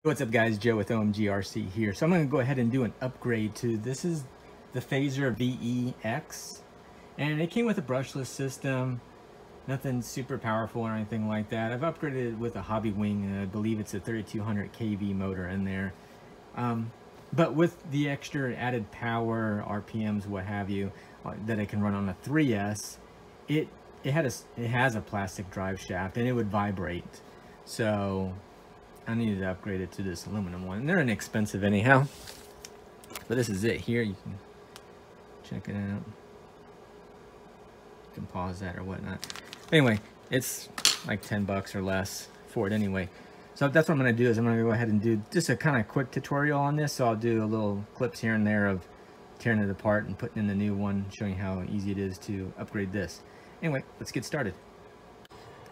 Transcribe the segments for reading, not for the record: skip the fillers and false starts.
What's up guys, Joe with OMGRC here. So I'm going to go ahead and do an upgrade to, this is the Phaser VE-X, and it came with a brushless system, nothing super powerful or anything like that. I've upgraded it with a Hobbywing, and I believe it's a 3200 kV motor in there. But with the extra added power, RPMs, what have you, that it can run on a 3S, it has a plastic drive shaft and it would vibrate. So I needed to upgrade it to this aluminum one. And they're inexpensive anyhow. But this is it here. You can check it out. You can pause that or whatnot. Anyway, it's like 10 bucks or less for it anyway. So that's what I'm going to do is I'm going to go ahead and do just a kind of quick tutorial on this. So I'll do a little clips here and there of tearing it apart and putting in the new one, showing how easy it is to upgrade this. Anyway, let's get started.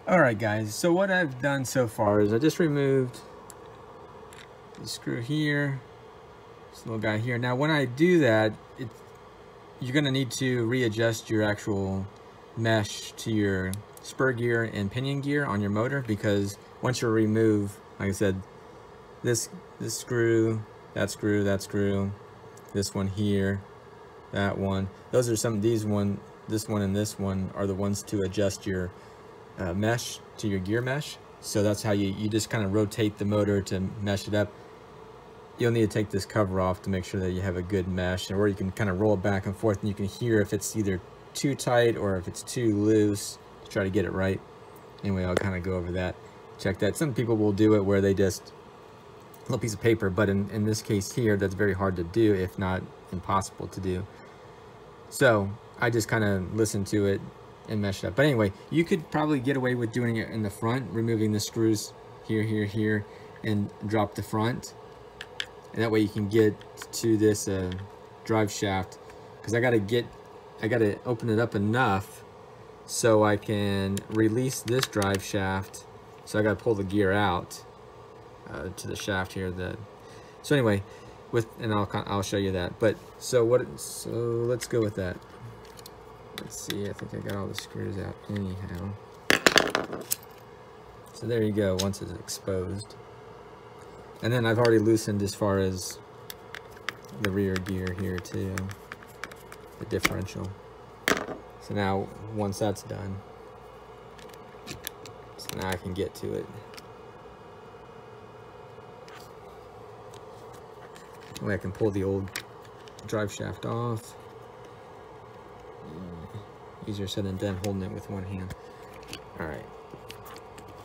Alright guys, so what I've done so far is I just removed the screw here, this little guy here. Now when I do that, you're going to need to readjust your actual mesh to your spur gear and pinion gear on your motor, because once you remove, like I said, this screw, that screw, this one here, that one, those are some of these this one and this one are the ones to adjust your mesh to your gear mesh. So that's how you just kind of rotate the motor to mesh it up. You'll need to take this cover off to make sure that you have a good mesh, or you can kind of roll it back and forth and you can hear if it's either too tight or if it's too loose to try to get it right. Anyway, I'll kind of go over that, check that. Some people will do it where they just a little piece of paper, but in this case here, that's very hard to do, if not impossible to do. So I just kind of listened to it and mesh it up. But anyway, you could probably get away with doing it in the front, removing the screws here, and drop the front. And that way you can get to this drive shaft, because I gotta open it up enough so I can release this drive shaft. So I gotta pull the gear out to the shaft here. So anyway, and I'll show you that. But so let's go with that. Let's see, I think I got all the screws out anyhow. So there you go, once it's exposed. And then I've already loosened as far as the rear gear here too, the differential. So now, once that's done, so now I can get to it. That way I can pull the old drive shaft off. Easier said than done holding it with one hand. Alright,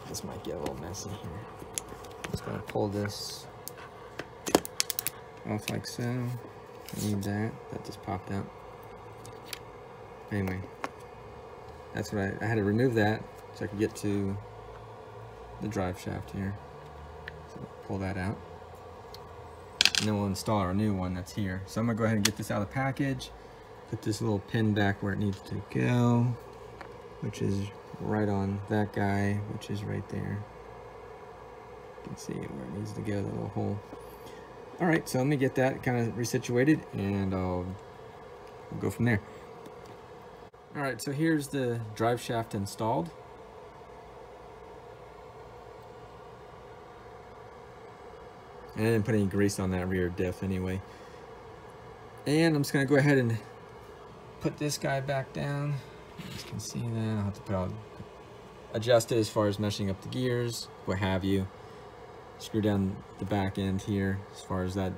this might get a little messy here. Just gonna pull this off like so. Need that just popped out. Anyway, that's what I had to remove that so I could get to the drive shaft here. So pull that out, and then we'll install our new one that's here. So I'm gonna go ahead and get this out of the package. Put this little pin back where it needs to go, which is right on that guy, which is right there. You can see where it needs to go, the little hole. All right, so let me get that kind of resituated, and we'll go from there. All right, so here's the drive shaft installed. And I didn't put any grease on that rear diff anyway. And I'm just gonna go ahead and put this guy back down. You can see that. I'll have to adjust it as far as meshing up the gears, what have you. Screw down the back end here as far as that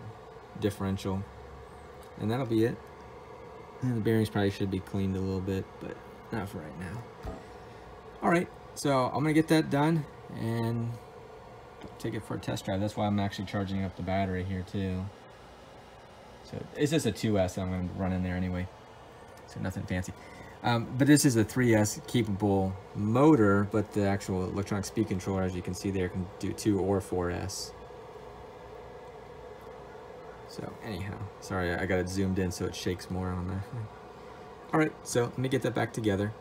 differential, and that'll be it. And the bearings probably should be cleaned a little bit, but not for right now. All right, so I'm gonna get that done and take it for a test drive. That's why I'm actually charging up the battery here too. So it's just a 2S that I'm going to run in there anyway, so nothing fancy. But this is a 3S capable motor, but the actual electronic speed controller, as you can see there, can do 2 or 4S. So anyhow, sorry, I got it zoomed in so it shakes more on that. All right, so let me get that back together.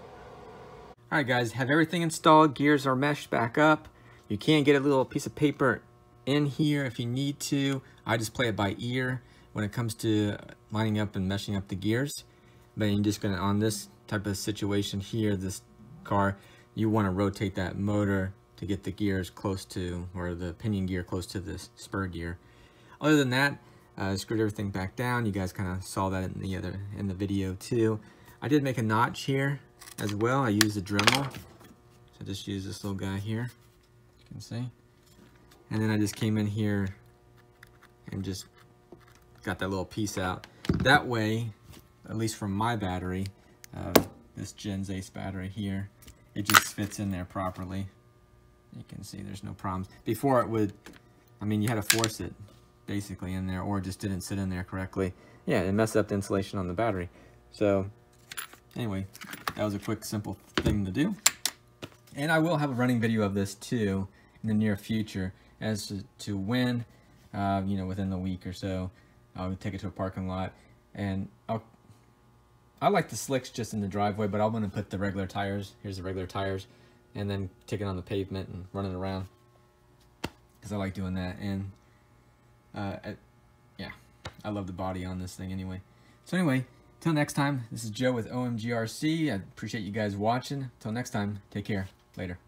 All right guys, have everything installed, gears are meshed back up. You can get a little piece of paper in here if you need to. I just play it by ear when it comes to lining up and meshing up the gears. But you're just on this type of situation here, this car, you want to rotate that motor to get the gears close to, or the pinion gear close to the spur gear. Other than that, screwed everything back down. You guys kind of saw that in the video too. I did make a notch here as well. I used a Dremel, so I just used this little guy here, you can see. And then I just came in here and just got that little piece out. That way, at least from my battery, this Gens Ace battery here, it just fits in there properly. You can see there's no problems. Before it would, I mean, you had to force it basically in there, or it just didn't sit in there correctly. Yeah, it messed up the insulation on the battery. So anyway, that was a quick, simple thing to do. And I will have a running video of this too in the near future as to when, you know, within the week or so, I'll take it to a parking lot, and I like the slicks just in the driveway, but I want to put the regular tires. Here's the regular tires, and then take it on the pavement and run it around, because I like doing that. And yeah, I love the body on this thing anyway. So anyway, till next time, this is Joe with OMGRC. I appreciate you guys watching. Till next time, take care. Later.